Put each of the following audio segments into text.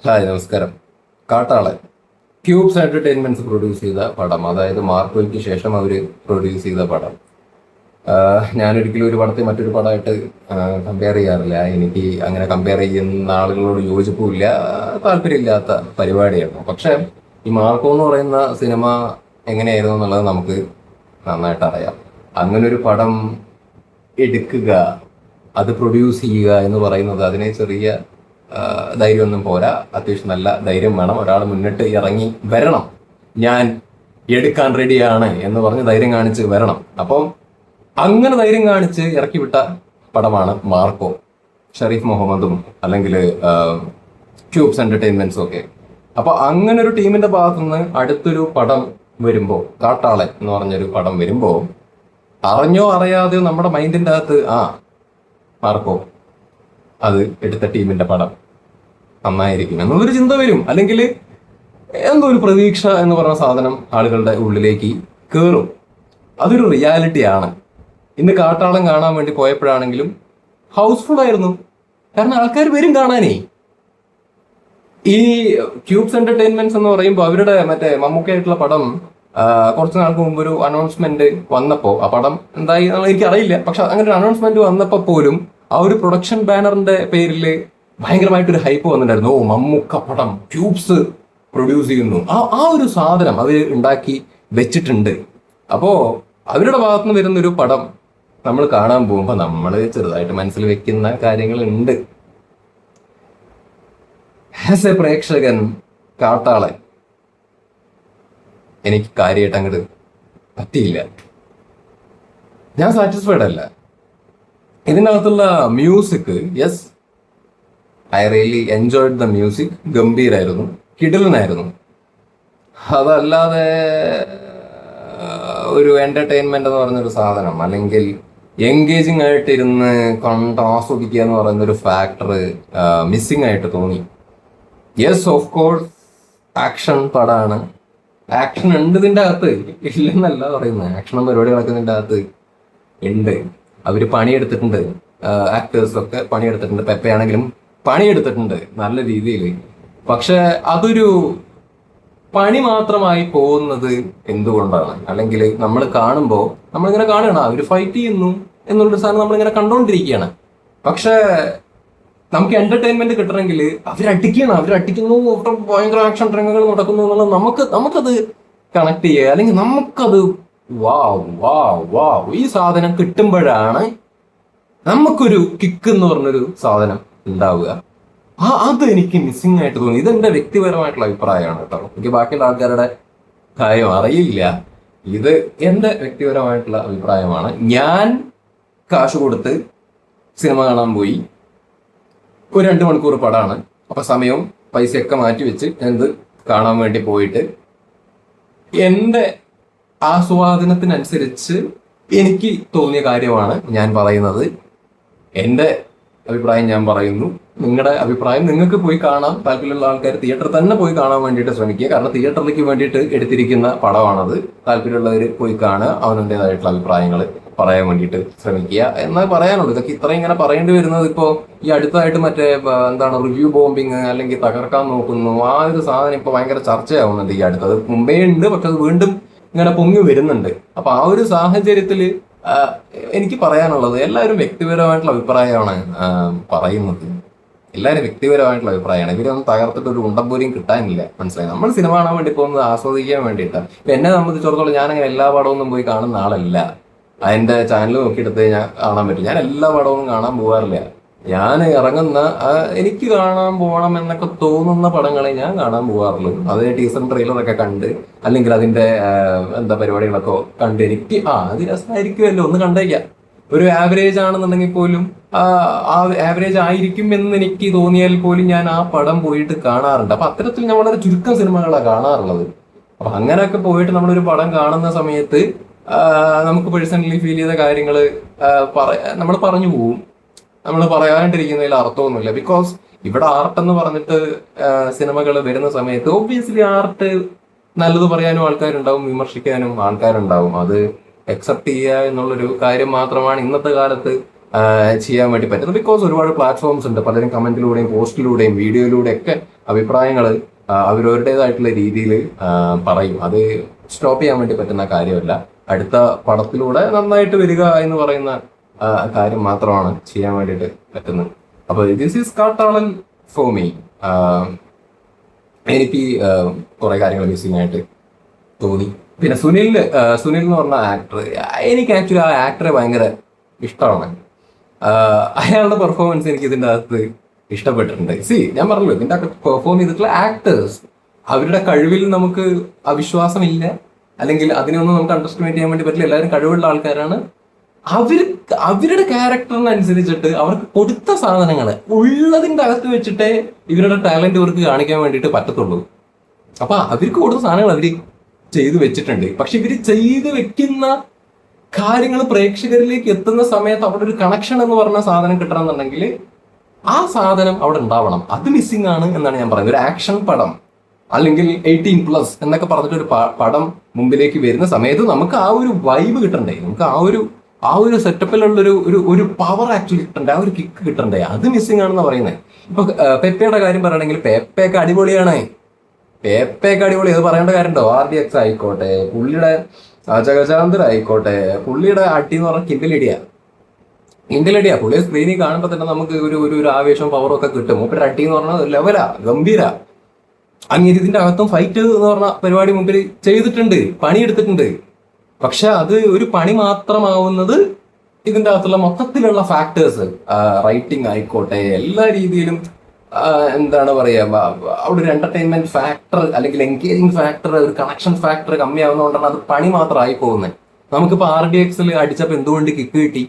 Hi നമസ്കാരം. കാട്ടാളൻ cubes entertainments produce ചെയ്ത പടം, അതായത് മാർക്കോയ്ക്ക് ശേഷം അവർ പ്രൊഡ്യൂസ് ചെയ്ത പടം. ഞാനൊരിക്കലും ഒരു പടത്തെ മറ്റൊരു പടമായിട്ട് കമ്പയർ ചെയ്യാറില്ല. എനിക്ക് അങ്ങനെ കമ്പയർ ചെയ്യുന്ന ആളുകളോട് യോജിപ്പുമില്ല, താല്പര്യമില്ലാത്ത പരിപാടിയാണ്. പക്ഷെ ഈ മാർക്കോ എന്ന് പറയുന്ന സിനിമ എങ്ങനെയായിരുന്നു എന്നുള്ളത് നമുക്ക് നന്നായിട്ട് അറിയാം. അങ്ങനെ ഒരു പടം എടുക്കുക, അത് പ്രൊഡ്യൂസ് ചെയ്യുക എന്ന് പറയുന്നത് അതിനെ ചെറിയ ധൈര്യമൊന്നും പോരാ. അത്യാവശ്യം നല്ല ധൈര്യം വേണം. ഒരാൾ മുന്നിട്ട് ഇറങ്ങി വരണം, ഞാൻ എടുക്കാൻ റെഡിയാണ് എന്ന് പറഞ്ഞ് ധൈര്യം കാണിച്ച് വരണം. അപ്പം അങ്ങനെ ധൈര്യം കാണിച്ച് ഇറക്കി വിട്ട പടമാണ് മാർക്കോ. ഷെരീഫ് മുഹമ്മദും അല്ലെങ്കിൽ ക്യൂബ്സ് എന്റർടൈൻമെന്റ്സും ഒക്കെ. അപ്പൊ അങ്ങനെ ഒരു ടീമിന്റെ ഭാഗത്തുനിന്ന് അടുത്തൊരു പടം വരുമ്പോൾ, കാട്ടാളൻ എന്ന് പറഞ്ഞൊരു പടം വരുമ്പോൾ, അറിഞ്ഞോ അറിയാതെയോ നമ്മുടെ മൈൻഡിന്റെ അകത്ത് മാർക്കോ അത് എടുത്ത ടീമിന്റെ പടം നന്നായിരിക്കും എന്നുള്ളൊരു ചിന്ത വരും. അല്ലെങ്കിൽ എന്തോ ഒരു പ്രതീക്ഷ എന്ന് പറഞ്ഞ സാധനം ആളുകളുടെ ഉള്ളിലേക്ക് കയറും. അതൊരു റിയാലിറ്റിയാണ്. ഇന്ന് കാട്ടാളം കാണാൻ വേണ്ടി പോയപ്പോഴാണെങ്കിലും ഹൗസ്ഫുൾ ആയിരുന്നു. കാരണം ആൾക്കാർ വരും കാണാനേ. ഈ ക്യൂബ്സ് എന്റർടൈൻമെന്റ്സ് എന്ന് പറയുമ്പോൾ അവരുടെ മറ്റേ മമ്മൂക്കായിട്ടുള്ള പടം കുറച്ച് നാൾക്ക് മുമ്പ് ഒരു അനൗൺസ്മെന്റ് വന്നപ്പോൾ, ആ പടം എന്തായി എനിക്ക് അറിയില്ല, പക്ഷെ അങ്ങനെ ഒരു അനൗൺസ്മെന്റ് വന്നപ്പോൾ പോലും ആ ഒരു പ്രൊഡക്ഷൻ ബാനറിന്റെ പേരിൽ ഭയങ്കരമായിട്ടൊരു ഹൈപ്പ് വന്നിട്ടുണ്ടായിരുന്നു. മമ്മൂക്ക പടം ക്യൂബ്സ് പ്രൊഡ്യൂസ് ചെയ്യുന്നു. ആ ഒരു സാധനം അവർ ഉണ്ടാക്കി വെച്ചിട്ടുണ്ട്. അപ്പോ അവരുടെ ഭാഗത്തുനിന്ന് വരുന്നൊരു പടം നമ്മൾ കാണാൻ പോകുമ്പോൾ നമ്മൾ ചെറുതായിട്ട് മനസ്സിൽ വെക്കുന്ന കാര്യങ്ങളുണ്ട്. ആസ് എ പ്രേക്ഷകൻ, കാട്ടാളൻ എനിക്ക് കാര്യമായിട്ട് അങ്ങോട്ട് പറ്റിയില്ല. ഞാൻ സാറ്റിസ്ഫൈഡ് അല്ല. ഇതിനകത്തുള്ള music, yes, I really enjoyed the music. ഗംഭീരായിരുന്നു, കിടിലനായിരുന്നു. അതല്ലാതെ ഒരു എന്റർടൈൻമെന്റ് എന്ന് പറഞ്ഞൊരു സാധനം, അല്ലെങ്കിൽ എൻഗേജിങ് ആയിട്ടിരുന്ന് കണ്ട് ആസ്വദിക്കുക എന്ന് പറയുന്നൊരു ഫാക്ടർ മിസ്സിംഗ് ആയിട്ട് തോന്നി. യെസ്, ഓഫ് കോഴ്സ് ആക്ഷൻ പടമാണ്. ആക്ഷൻ ഉണ്ട് ഇതിൻ്റെ അകത്ത്, ഇല്ലെന്നല്ല പറയുന്നത്. ആക്ഷൻ പരിപാടികളൊക്കെ ഇതിൻ്റെ അകത്ത് ഉണ്ട്. അവർ പണിയെടുത്തിട്ടുണ്ട്, ആക്ടേഴ്സൊക്കെ പണിയെടുത്തിട്ടുണ്ട്. പെപ്പയാണെങ്കിലും പണിയെടുത്തിട്ടുണ്ട് നല്ല രീതിയിൽ. പക്ഷെ അതൊരു പണി മാത്രമായി പോകുന്നത് എന്തുകൊണ്ടാണ്? അല്ലെങ്കിൽ നമ്മൾ കാണുമ്പോൾ നമ്മളിങ്ങനെ കാണുകയാണ് അവർ ഫൈറ്റ് ചെയ്യുന്നു എന്നുള്ളൊരു സാധനം നമ്മളിങ്ങനെ കണ്ടുകൊണ്ടിരിക്കുകയാണ്. പക്ഷെ നമുക്ക് എന്റർടൈൻമെന്റ് കിട്ടണമെങ്കിൽ അവരടിക്കുന്നു, ഭയങ്കര ആക്ഷൻ രംഗങ്ങൾ നടക്കുന്നു എന്നുള്ളത് നമുക്കത് കണക്ട് ചെയ്യുക, അല്ലെങ്കിൽ നമുക്കത് ഈ സാധനം കിട്ടുമ്പോഴാണ് നമുക്കൊരു കിക്ക് എന്ന് പറഞ്ഞൊരു സാധനം ഉണ്ടാവുക. അത് എനിക്ക് മിസ്സിംഗ് ആയിട്ട് തോന്നി. ഇതെന്റെ വ്യക്തിപരമായിട്ടുള്ള അഭിപ്രായമാണ് കേട്ടോ. എനിക്ക് ബാക്കിയുള്ള ആൾക്കാരുടെ കാര്യം അറിയില്ല. ഇത് എന്റെ വ്യക്തിപരമായിട്ടുള്ള അഭിപ്രായമാണ്. ഞാൻ കാശ് കൊടുത്ത് സിനിമ കാണാൻ പോയി. ഒരു 2 മണിക്കൂർ പടമാണ്. അപ്പൊ സമയവും പൈസയൊക്കെ മാറ്റി വെച്ച് എന്ത് കാണാൻ വേണ്ടി പോയിട്ട് എന്റെ ആസ്വാദനത്തിനനുസരിച്ച് എനിക്ക് തോന്നിയ കാര്യമാണ് ഞാൻ പറയുന്നത്. എൻ്റെ അഭിപ്രായം ഞാൻ പറയുന്നു. നിങ്ങളുടെ അഭിപ്രായം നിങ്ങൾക്ക് പോയി കാണാം. താല്പര്യമുള്ള ആൾക്കാർ തിയേറ്ററിൽ തന്നെ പോയി കാണാൻ വേണ്ടിയിട്ട് ശ്രമിക്കുക. കാരണം തിയേറ്ററിലേക്ക് വേണ്ടിയിട്ട് എടുത്തിരിക്കുന്ന പടമാണത്. താല്പര്യമുള്ളവർ പോയി കാണുക, അവനവൻ്റെതായിട്ടുള്ള അഭിപ്രായങ്ങൾ പറയാൻ വേണ്ടിയിട്ട് ശ്രമിക്കുക എന്നേ പറയാനുള്ളൂ. ഇതൊക്കെ ഇത്രയും ഇങ്ങനെ പറയേണ്ടി വരുന്നത് ഇപ്പോൾ ഈ അടുത്തായിട്ട് മറ്റേ റിവ്യൂ ബോംബിങ് അല്ലെങ്കിൽ തകർക്കാൻ നോക്കുന്നു, ആ ഒരു സാധനം ഇപ്പോൾ ഭയങ്കര ചർച്ചയാവുന്നുണ്ട് ഈ അടുത്തത്. മുമ്പേ ഉണ്ട്, പക്ഷെ അത് വീണ്ടും ഇങ്ങനെ പൊങ്ങി വരുന്നുണ്ട്. അപ്പൊ ആ ഒരു സാഹചര്യത്തിൽ എനിക്ക് പറയാനുള്ളത്, എല്ലാവരും വ്യക്തിപരമായിട്ടുള്ള അഭിപ്രായമാണ് പറയുന്നത്. എല്ലാവരും വ്യക്തിപരമായിട്ടുള്ള അഭിപ്രായമാണ്. ഇവരൊന്നും തകർത്തിട്ട് ഒരു ഉണ്ടംപോരിയും കിട്ടാനില്ല. മനസ്സിലായി? നമ്മൾ സിനിമ കാണാൻ വേണ്ടി പോകുന്നത് ആസ്വദിക്കാൻ വേണ്ടിയിട്ടാണ്. ഇപ്പൊ എന്നെ സംബന്ധിച്ചിടത്തോളം ഞാനങ്ങനെ എല്ലാ പടമൊന്നും പോയി കാണുന്ന ആളല്ല. അതിന്റെ ചാനൽ നോക്കിയെടുത്ത് ഞാൻ കാണാൻ പറ്റും. ഞാൻ എല്ലാ പടവും കാണാൻ പോകാറില്ല. ഞാൻ ഇറങ്ങുന്ന എനിക്ക് കാണാൻ പോകണം എന്നൊക്കെ തോന്നുന്ന പടങ്ങളെ ഞാൻ കാണാൻ പോകാറുള്ളൂ. അത് ടീസർ ട്രെയിലറൊക്കെ കണ്ട്, അല്ലെങ്കിൽ അതിന്റെ പരിപാടികളൊക്കെ കണ്ട് എനിക്ക് അത് രസമായിരിക്കുമല്ലോ ഒന്ന് കണ്ടേക്കാം. ഒരു ആവറേജ് ആണെന്നുണ്ടെങ്കിൽ പോലും ആവറേജ് ആയിരിക്കും എന്ന് എനിക്ക് തോന്നിയാൽ പോലും ഞാൻ ആ പടം പോയിട്ട് കാണാറുണ്ട്. അപ്പൊ അത്തരത്തിൽ ഞാൻ വളരെ ചുരുക്കം സിനിമകളാണ് കാണാറുള്ളത്. അപ്പൊ അങ്ങനെയൊക്കെ പോയിട്ട് നമ്മളൊരു പടം കാണുന്ന സമയത്ത് നമുക്ക് പേഴ്സണലി ഫീൽ ചെയ്ത കാര്യങ്ങൾ നമ്മൾ പറഞ്ഞു പോവും. നമ്മൾ പറയാണ്ടിരിക്കുന്നതിൽ അർത്ഥമൊന്നുമില്ല. ബിക്കോസ് ഇവിടെ ആർട്ട് എന്ന് പറഞ്ഞിട്ട് സിനിമകൾ വരുന്ന സമയത്ത് ഒബ്വിയസ്ലി ആർട്ട് നല്ലത് പറയാനും ആൾക്കാരുണ്ടാവും, വിമർശിക്കാനും ആൾക്കാരുണ്ടാവും. അത് അക്സെപ്റ്റ് ചെയ്യുക എന്നുള്ളൊരു കാര്യം മാത്രമാണ് ഇന്നത്തെ കാലത്ത് ചെയ്യാൻ വേണ്ടി പറ്റുന്നത്. ബിക്കോസ് ഒരുപാട് പ്ലാറ്റ്ഫോംസ് ഉണ്ട്. പലരും കമന്റിലൂടെയും പോസ്റ്റിലൂടെയും വീഡിയോയിലൂടെയും ഒക്കെ അഭിപ്രായങ്ങൾ അവരവരുടേതായിട്ടുള്ള രീതിയിൽ പറയും. അത് സ്റ്റോപ്പ് ചെയ്യാൻ വേണ്ടി പറ്റുന്ന കാര്യമല്ല. അടുത്ത പടത്തിലൂടെ നന്നായിട്ട് വരിക എന്ന് പറയുന്ന കാര്യം മാത്രമാണ് ചെയ്യാൻ വേണ്ടിയിട്ട് പറ്റുന്നത്. അപ്പൊ ദിസ് ഈസ് കാട്ടാളൻ ഫോർ മീ. എനിക്ക് കുറെ കാര്യങ്ങൾ മിസ്സിംഗ് ആയിട്ട് തോന്നി. പിന്നെ സുനിൽ എന്ന് പറഞ്ഞ ആക്ടർ, എനിക്ക് ആക്ച്വലി ആ ആക്ടറെ ഭയങ്കര ഇഷ്ടമാണ്. അയാളുടെ പെർഫോമൻസ് എനിക്ക് ഇതിൻ്റെ അകത്ത് ഇഷ്ടപ്പെട്ടിട്ടുണ്ട്. ഞാൻ പറഞ്ഞല്ലോ, ഇതിൻ്റെ അകത്ത് പെർഫോം ചെയ്തിട്ടുള്ള ആക്ടേഴ്സ്, അവരുടെ കഴിവിൽ നമുക്ക് അവിശ്വാസമില്ല, അല്ലെങ്കിൽ അതിനൊന്നും നമുക്ക് അണ്ടർസ്റ്റിമേറ്റ് ചെയ്യാൻ വേണ്ടി പറ്റില്ല. എല്ലാവരും കഴിവുള്ള ആൾക്കാരാണ്. അവരുടെ ക്യാരക്ടറിനനുസരിച്ചിട്ട് അവർക്ക് കൊടുത്ത സാധനങ്ങൾ ഉള്ളതിൻ്റെ അകത്ത് വെച്ചിട്ടേ ഇവരുടെ ടാലന്റ് അവർക്ക് കാണിക്കാൻ വേണ്ടിയിട്ട് പറ്റത്തുള്ളൂ. അപ്പൊ അവർക്ക് കൊടുത്ത സാധനങ്ങൾ അവര് ചെയ്തു വെച്ചിട്ടുണ്ട്. പക്ഷെ ഇവര് ചെയ്തു വെക്കുന്ന കാര്യങ്ങൾ പ്രേക്ഷകരിലേക്ക് എത്തുന്ന സമയത്ത് അവിടെ ഒരു കണക്ഷൻ എന്ന് പറഞ്ഞ സാധനം കിട്ടണമെന്നുണ്ടെങ്കിൽ ആ സാധനം അവിടെ ഉണ്ടാവണം. അത് മിസ്സിംഗ് ആണ് എന്നാണ് ഞാൻ പറയുന്നത്. ഒരു ആക്ഷൻ പടം അല്ലെങ്കിൽ 18+ എന്നൊക്കെ പറഞ്ഞിട്ട് ഒരു പടം മുമ്പിലേക്ക് വരുന്ന സമയത്ത് നമുക്ക് ആ ഒരു വൈബ് കിട്ടണ്ടേ, നമുക്ക് ആ ഒരു സെറ്റപ്പിലുള്ള ഒരു പവർ ആക്ച്വലി കിട്ടണ്ടേ, ആ ഒരു കിക്ക് കിട്ടണ്ടേ. അത് മിസ്സിംഗ് ആണെന്ന് പറയുന്നത്. ഇപ്പൊ പെപ്പയുടെ കാര്യം പറയുകയാണെങ്കിൽ പെപ്പയൊക്കെ അടിപൊളിയാണ്. പെപ്പയൊക്കെ അടിപൊളി, അത് പറയേണ്ട കാര്യമുണ്ടോ? RDX ആയിക്കോട്ടെ, പുള്ളിയുടെ അജഗജാന്തർ ആയിക്കോട്ടെ, പുള്ളിയുടെ അടി എന്ന് പറഞ്ഞാൽ കിൻഡിലടിയാ. പുള്ളിയെ സ്ക്രീനിൽ കാണുമ്പോൾ തന്നെ നമുക്ക് ഒരു ആവേശവും പവറും ഒക്കെ കിട്ടും. മൂപ്പര് അടി എന്ന് പറഞ്ഞാൽ ലെവലാ, ഗംഭീര. അങ്ങനെ ഇതിന്റെ അകത്തും ഫൈറ്റ് എന്ന് പറഞ്ഞ പരിപാടി മുമ്പിൽ ചെയ്തിട്ടുണ്ട്, പണിയെടുത്തിട്ടുണ്ട്. പക്ഷെ അത് ഒരു പണി മാത്രമാവുന്നത് ഇതിന്റെ അകത്തുള്ള മൊത്തത്തിലുള്ള ഫാക്ടേഴ്സ്, റൈറ്റിംഗ് ആയിക്കോട്ടെ, എല്ലാ രീതിയിലും എന്താണ് പറയാ, അവിടെ ഒരു എന്റർടൈൻമെന്റ് ഫാക്ടർ അല്ലെങ്കിൽ എൻഗേജിങ് ഫാക്ടർ, ഒരു കണക്ഷൻ ഫാക്ടർ കമ്മിയാവുന്നതുകൊണ്ടാണ് അത് പണി മാത്രമായി പോകുന്നത്. നമുക്കിപ്പോ RDXൽ അടിച്ചപ്പോ എന്തുകൊണ്ട് കിക്ക് കിട്ടി?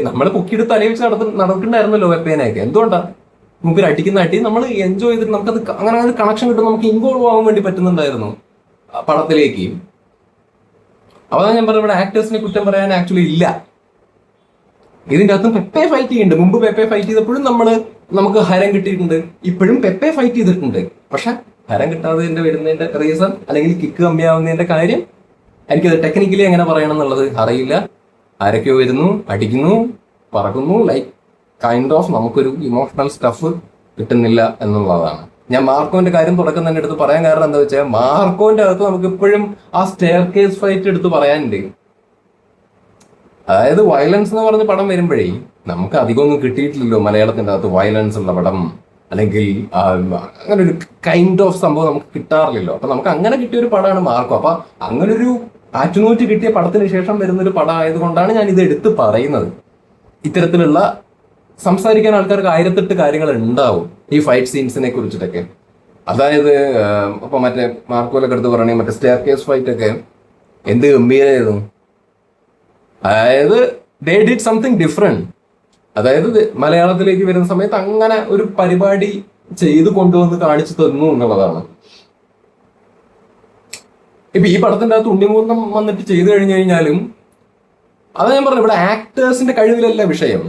നമ്മളെ പൊക്കിയെടുത്ത് തലയിൽ വെച്ച് നടക്കണ്ടായിരുന്നല്ലോ വെപ്പേനെയൊക്കെ. എന്തുകൊണ്ടാ? മുമ്പിൽ അടിക്കുന്ന അടി നമ്മൾ എൻജോയ് ചെയ്തിട്ട് നമുക്കത് അങ്ങനെ ഒരു കണക്ഷൻ കിട്ടും, നമുക്ക് ഇൻവോൾവ് ആവാൻ വേണ്ടി പറ്റുന്നുണ്ടായിരുന്നു പടത്തിലേക്ക്. അതാണ് ഞാൻ പറഞ്ഞ, ഇവിടെ ആക്ടേഴ്സിനെ കുറ്റം പറയാൻ ആക്ച്വലി ഇല്ല. ഇതിന്റെ അകത്തും പെപ്പെ ഫൈറ്റ് ചെയ്യുന്നുണ്ട്. മുമ്പ് പെപ്പെ ഫൈറ്റ് ചെയ്തപ്പോഴും നമുക്ക് ഹരം കിട്ടിയിട്ടുണ്ട്, ഇപ്പോഴും പെപ്പെ ഫൈറ്റ് ചെയ്തിട്ടുണ്ട്. പക്ഷെ ഹരം കിട്ടാതെ വരുന്നതിന്റെ റീസൺ അല്ലെങ്കിൽ കിക്ക് കമ്മിയാവുന്നതിന്റെ കാര്യം എനിക്കത് ടെക്നിക്കലി എങ്ങനെ പറയണം എന്നുള്ളത് അറിയില്ല. ആരൊക്കെയോ വരുന്നു, അടിക്കുന്നു, പറക്കുന്നു, ലൈക്ക് കൈൻഡ് ഓഫ് നമുക്കൊരു ഇമോഷണൽ സ്റ്റഫ് കിട്ടുന്നില്ല എന്നുള്ളതാണ്. ഞാൻ മാർക്കോന്റെ കാര്യം തുടക്കം തന്നെ എടുത്ത് പറയാൻ കാരണം എന്താ വെച്ചാൽ, മാർക്കോന്റെ അകത്ത് നമുക്ക് ഇപ്പോഴും ആ സ്റ്റെയർ കേസ് ഫൈറ്റ് എടുത്ത് പറയാനുണ്ട്. അതായത് വയലൻസ് എന്ന് പറഞ്ഞ പടം വരുമ്പോഴേ നമുക്ക് അധികമൊന്നും കിട്ടിയിട്ടില്ലല്ലോ മലയാളത്തിന്റെ അകത്ത് വയലൻസ് ഉള്ള പടം, അല്ലെങ്കിൽ അങ്ങനെ ഒരു കൈൻഡ് ഓഫ് സംഭവം നമുക്ക് കിട്ടാറില്ലല്ലോ. അപ്പൊ നമുക്ക് അങ്ങനെ കിട്ടിയ ഒരു പടമാണ് മാർക്കോ. അപ്പൊ അങ്ങനെ ഒരു ആറ്റുനൂറ്റ് കിട്ടിയ പടത്തിന് ശേഷം വരുന്ന ഒരു പടം ആയതുകൊണ്ടാണ് ഞാൻ ഇത് എടുത്ത് പറയുന്നത്. ഇത്തരത്തിലുള്ള സംസാരിക്കാൻ ആൾക്കാർക്ക് 1008 കാര്യങ്ങൾ ഉണ്ടാവും ഈ ഫൈറ്റ് സീൻസിനെ കുറിച്ചിട്ടൊക്കെ. അതായത് ഇപ്പൊ മറ്റേ മാർക്കോലൊക്കെ എടുത്ത് പറയണേ, മറ്റേ സ്റ്റെയർ കേസ് ഫൈറ്റ് ഒക്കെ എന്ത് ഗംഭീരമായിരുന്നു. അതായത് ദേ ഡിഡ് സംതിങ് ഡിഫറെന്റ്. അതായത് മലയാളത്തിലേക്ക് വരുന്ന സമയത്ത് അങ്ങനെ ഒരു പരിപാടി ചെയ്തു കൊണ്ടുവന്ന് കാണിച്ചു തന്നു എന്നുള്ളതാണ്. ഇപ്പൊ ഈ പടത്തിന്റെ അകത്ത് ഉണ്ണിമൂർണ്ണം വന്നിട്ട് ചെയ്തു കഴിഞ്ഞു കഴിഞ്ഞാലും, അതാ ഞാൻ പറഞ്ഞു, ഇവിടെ ആക്ടേഴ്സിന്റെ കഴിവിലല്ല വിഷയം.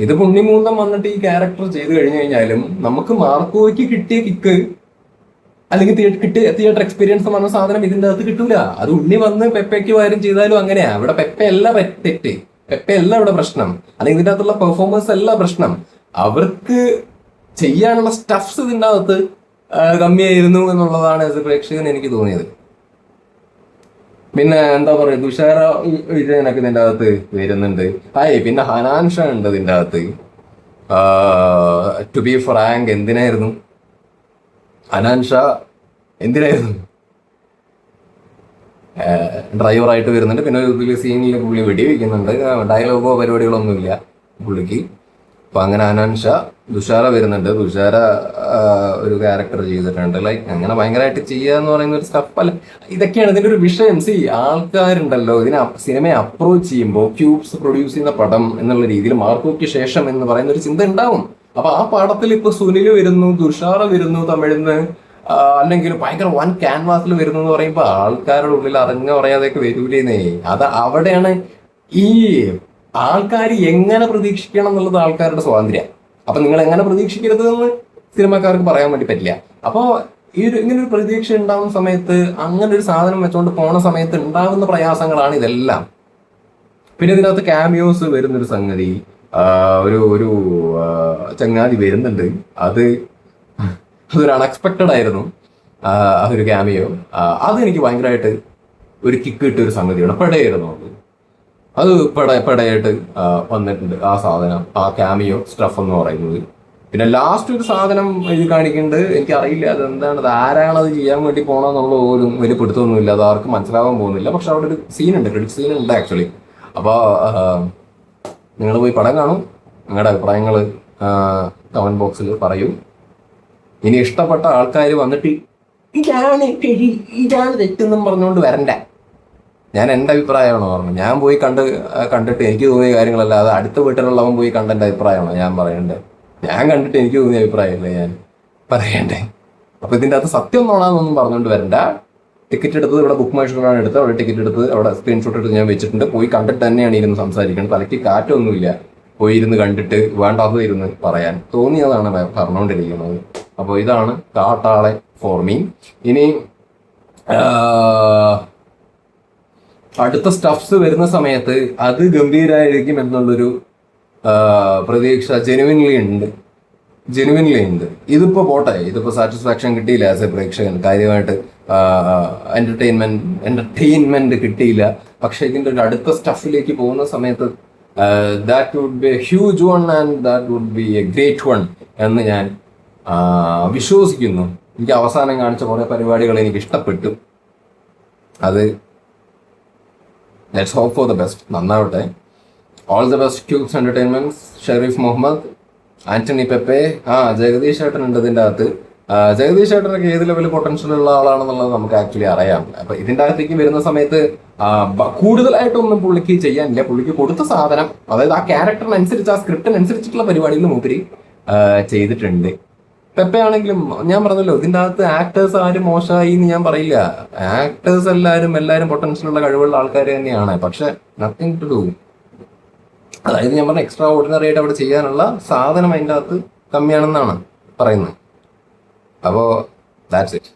ഇത് ഉണ്ണിമൂർണ്ണം വന്നിട്ട് ഈ ക്യാരക്ടർ ചെയ്തു കഴിഞ്ഞു കഴിഞ്ഞാലും നമുക്ക് മാർക്കോയ്ക്ക് കിട്ടിയ കിക്ക് അല്ലെങ്കിൽ തിയേറ്റർ എക്സ്പീരിയൻസ് എന്ന് പറഞ്ഞ സാധനം ഇതിന്റെ അകത്ത് കിട്ടൂല. അത് ഉണ്ണി വന്ന് പെപ്പയ്ക്ക് പകരം ചെയ്താലും അങ്ങനെയാ. ഇവിടെ പെപ്പയല്ല തെറ്റ്, പെപ്പയല്ല ഇവിടെ പ്രശ്നം, അല്ലെങ്കിൽ ഇതിന്റെ അകത്തുള്ള പെർഫോമൻസ് അല്ല പ്രശ്നം. അവർക്ക് ചെയ്യാനുള്ള സ്റ്റഫ്സ് ഇതിന്റെ അകത്ത് കമ്മിയായിരുന്നു എന്നുള്ളതാണ് ആസ് എ പ്രേക്ഷകൻ എനിക്ക് തോന്നിയത്. പിന്നെ എന്താ പറയുക, തുഷാര വിജയനൊക്കെ ഇതിന്റെ അകത്ത് വരുന്നുണ്ട്. പിന്നെ ഹനാൻഷ ഉണ്ട് ഇതിന്റെ അകത്ത്. ടു ബി ഫ്രാങ്ക്, എന്തിനായിരുന്നു ഹനാൻഷ? എന്തിനായിരുന്നു? ഡ്രൈവറായിട്ട് വരുന്നുണ്ട്. പിന്നെ ഒരു സീനിൽ പുള്ളി വെടിവെക്കുന്നുണ്ട്. ഡയലോഗോ പരിപാടികളോ ഒന്നുമില്ല പുള്ളിക്ക്. അപ്പൊ അങ്ങനെ ഹനാൻഷ, തുഷാര വരുന്നുണ്ട്. തുഷാര ഒരു ക്യാരക്ടർ ചെയ്തിട്ടുണ്ട്. ലൈക്ക് അങ്ങനെ ഭയങ്കരമായിട്ട് ചെയ്യുക എന്ന് പറയുന്ന ഒരു സ്റ്റഫ് അല്ല. ഇതൊക്കെയാണ് ഇതിന്റെ ഒരു വിഷയം. ആൾക്കാരുണ്ടല്ലോ ഇതിനെ സിനിമയെ അപ്രോച്ച് ചെയ്യുമ്പോൾ ക്യൂബ്സ് പ്രൊഡ്യൂസ് ചെയ്യുന്ന പടം എന്നുള്ള രീതിയിൽ മാർക്കോയ്ക്ക് ശേഷം എന്ന് പറയുന്ന ഒരു ചിന്ത ഉണ്ടാവും. അപ്പൊ ആ പടത്തിൽ ഇപ്പൊ സുനിൽ വരുന്നു, തുഷാര വരുന്നു തമിഴിന്ന്, അല്ലെങ്കിൽ ഭയങ്കര വൺ ക്യാൻവാസിൽ വരുന്നു എന്ന് പറയുമ്പോൾ ആൾക്കാരുടെ ഉള്ളിൽ അറിഞ്ഞോ അറിയാതെയൊക്കെ വരൂലേന്നേ. അവിടെയാണ് ഈ ആൾക്കാർ എങ്ങനെ പ്രതീക്ഷിക്കണം എന്നുള്ളത് ആൾക്കാരുടെ സ്വാതന്ത്ര്യം. അപ്പൊ നിങ്ങൾ എങ്ങനെ പ്രതീക്ഷിക്കരുത് എന്ന് സിനിമക്കാർക്ക് പറയാൻ വേണ്ടി പറ്റില്ല. അപ്പോൾ ഇങ്ങനെ ഒരു പ്രതീക്ഷ ഉണ്ടാവുന്ന സമയത്ത്, അങ്ങനെ ഒരു സാധനം വെച്ചുകൊണ്ട് പോണ സമയത്ത് ഉണ്ടാവുന്ന പ്രയാസങ്ങളാണ് ഇതെല്ലാം. പിന്നെ ഇതിനകത്ത് ക്യാമിയോസ് വരുന്നൊരു സംഗതി, ഒരു ഒരു ചങ്ങാതി വരുന്നുണ്ട്. അതൊരു അൺഎക്സ്പെക്റ്റഡ് ആയിരുന്നു. അതൊരു ക്യാമിയോ. അതെനിക്ക് ഭയങ്കരമായിട്ട് ഒരു കിക്ക് കിട്ടിയ ഒരു സംഗതിയാണ്. പെടയായിരുന്നു അത് പെടയായിട്ട് വന്നിട്ടുണ്ട് ആ സാധനം, ആ ക്യാമിയോ സ്റ്റഫ് എന്ന് പറയുന്നത്. പിന്നെ ലാസ്റ്റ് ഒരു സാധനം ഇത് കാണിക്കുന്നുണ്ട്. എനിക്കറിയില്ല അതെന്താണ്, അത് ആരാണ് അത് ചെയ്യാൻ വേണ്ടി പോകണമെന്നുള്ള പോലും വലിയ പിടുത്തമൊന്നുമില്ല. അത് ആർക്കും മനസ്സിലാവാൻ പോകുന്നില്ല. പക്ഷെ അവിടെ ഒരു സീനുണ്ട്, ക്രെഡിറ്റ് സീനുണ്ട് ആക്ച്വലി. അപ്പോൾ നിങ്ങൾ പോയി പടം കാണും, നിങ്ങളുടെ അഭിപ്രായങ്ങൾ കമന്റ് ബോക്സിൽ പറയൂ. ഇനി ഇഷ്ടപ്പെട്ട ആൾക്കാർ വന്നിട്ട് ഇതാണ് തെറ്റെന്നും പറഞ്ഞുകൊണ്ട് വരണ്ട. ഞാൻ എൻ്റെ അഭിപ്രായമാണോ പറഞ്ഞത്. ഞാൻ പോയി കണ്ടിട്ട് എനിക്ക് തോന്നിയ കാര്യങ്ങളല്ല, അത് അടുത്ത വീട്ടിലുള്ളവൻ പോയി കണ്ട എൻ്റെ അഭിപ്രായമാണോ ഞാൻ പറയണ്ടേ? ഞാൻ കണ്ടിട്ട് എനിക്ക് തോന്നിയ അഭിപ്രായമല്ലേ ഞാൻ പറയണ്ടേ? അപ്പൊ ഇതിൻ്റെ അകത്ത് സത്യം നോണാന്നൊന്നും പറഞ്ഞുകൊണ്ട് വരണ്ട. ടിക്കറ്റ് എടുത്തത് ഇവിടെ ബുക്ക് മൈ ഷോയിലാണ് എടുത്തത്. അവിടെ ടിക്കറ്റ് എടുത്ത് അവിടെ സ്ക്രീൻഷോട്ട് എടുത്ത് ഞാൻ വെച്ചിട്ടുണ്ട്. പോയി കണ്ടിട്ട് തന്നെയാണ് ഇരുന്ന് സംസാരിക്കുന്നത്. തലയ്ക്ക് കാറ്റൊന്നുമില്ല. പോയി ഇരുന്ന് കണ്ടിട്ട് വേണ്ടാത്തത് ഇരുന്ന് പറയാൻ തോന്നിയതാണ് പറഞ്ഞുകൊണ്ടിരിക്കുന്നത്. അപ്പോൾ ഇതാണ് കാട്ടാളെ ഫോർ മീ. ഇനി അടുത്ത സ്റ്റഫ്സ് വരുന്ന സമയത്ത് അത് ഗംഭീരമായിരിക്കും എന്നുള്ളൊരു പ്രതീക്ഷ ജെനുവിൻലി ഉണ്ട്. ഇതിപ്പോ പോട്ടെ, ഇതിപ്പോ സാറ്റിസ്ഫാക്ഷൻ കിട്ടിയില്ല ആസ് എ പ്രേക്ഷകൻ, കാര്യമായിട്ട് എന്റർടൈൻമെന്റ് കിട്ടിയില്ല. പക്ഷെ ഇതിന്റെ ഒരു അടുത്ത സ്റ്റഫിലേക്ക് പോകുന്ന സമയത്ത് that would be a huge one and that would be a great one എന്ന് ഞാൻ വിശ്വസിക്കുന്നു. എനിക്ക് അവസാനം കാണിച്ച കുറെ പരിപാടികൾ എനിക്ക് ഇഷ്ടപ്പെട്ടു. അത് let's hope for the best. നന്നാവട്ടെ. All the best Cubes Entertainments. Shareef Muhammad, Antony Pepe, Jagadish ചേട്ടൻ ഉണ്ട് ഇതിൻ്റെ അകത്ത്. ജഗദീഷ് ചേട്ടനൊക്കെ ഏത് ലെവലിൽ പൊട്ടൻഷ്യൽ ഉള്ള ആളാണെന്നുള്ളത് നമുക്ക് ആക്ച്വലി അറിയാം. അപ്പൊ ഇതിൻ്റെ അകത്തേക്ക് വരുന്ന സമയത്ത് കൂടുതലായിട്ടൊന്നും പുള്ളിക്ക് ചെയ്യാനില്ല. പുള്ളിക്ക് കൊടുത്ത സാധനം, അതായത് ആ ക്യാരക്ടറിനനുസരിച്ച്, ആ സ്ക്രിപ്റ്റിനനുസരിച്ചിട്ടുള്ള പരിപാടികൾ മൂപ്പര് ചെയ്തിട്ടുണ്ട്. പെപ്പെ ആണെങ്കിലും ഞാൻ പറഞ്ഞല്ലോ, ഇതിൻ്റെ അകത്ത് ആക്ടേഴ്സ് ആരും മോശമായി എന്ന് ഞാൻ പറയില്ല. ആക്ടേഴ്സ് എല്ലാവരും പൊട്ടൻഷ്യൽ ഉള്ള കഴിവുള്ള ആൾക്കാർ തന്നെയാണ്. പക്ഷെ നത്തിങ് ടു ഡു, അതായത് ഞാൻ പറഞ്ഞ എക്സ്ട്രാ ഓർഡിനറി ആയിട്ട് അവിടെ ചെയ്യാനുള്ള സാധനം അതിൻ്റെ അകത്ത് കമ്മിയാണെന്നാണ് പറയുന്നത്. അപ്പോൾ ദാറ്റ്സ് ഇറ്റ്.